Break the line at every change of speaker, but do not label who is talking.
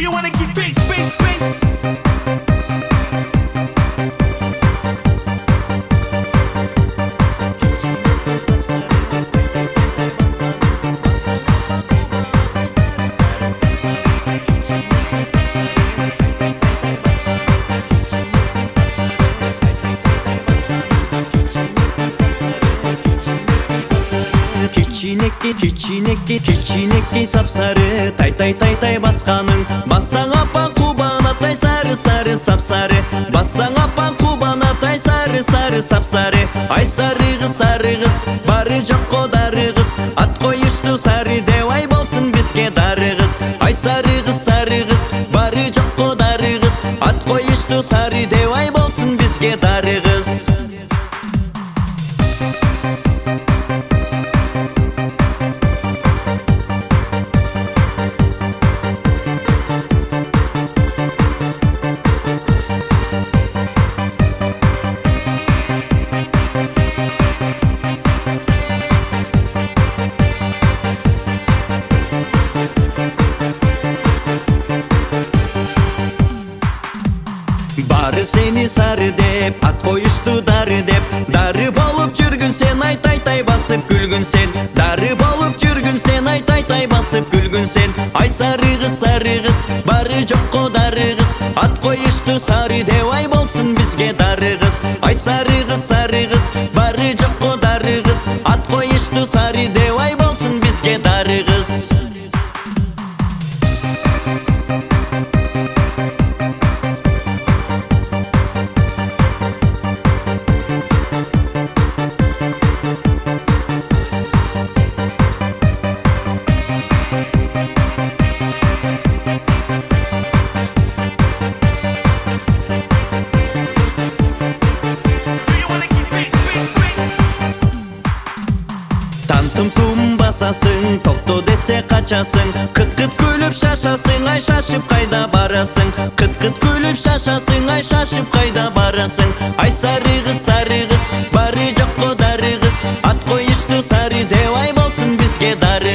you wanna get bass, bass, bass?
Keçинекти сапсары тай басқаның бассаң апан кубанатай сары сапсары бассаң апан кубанатай сары сапсары ай сары қыз бары жоқ қодары қыз ат қойышты сары деу ай болсын бізге дары қыз ай сары қыз бары жоқ қодары қыз ат қойышты сары деу ай болсын бізге дары қыз. Бары сені сары деп, ат қойышты дары деп, дары болып жүргін сен ай тай басып күлгін сен, дары болып жүргін сен ай тай басып күлгін сен, ай сары қыз бары жоқ қодары қыз ат қойышты сары деу ай болсын бізге дары қыз ай сары қыз бары жоқ қодары қыз ат қойышты сары деу ай болсын бізге дары қыз. Тантым басасың, тоқто десе қачасың, қыт-қыт күліп шашасың, ай шашып қайда барасың, қыт-қыт күліп шашасың, ай шашып қайда барасың, ай сары қыз бары жоқ қодары қыз ат қойышты сары деу ай болсын бізге дары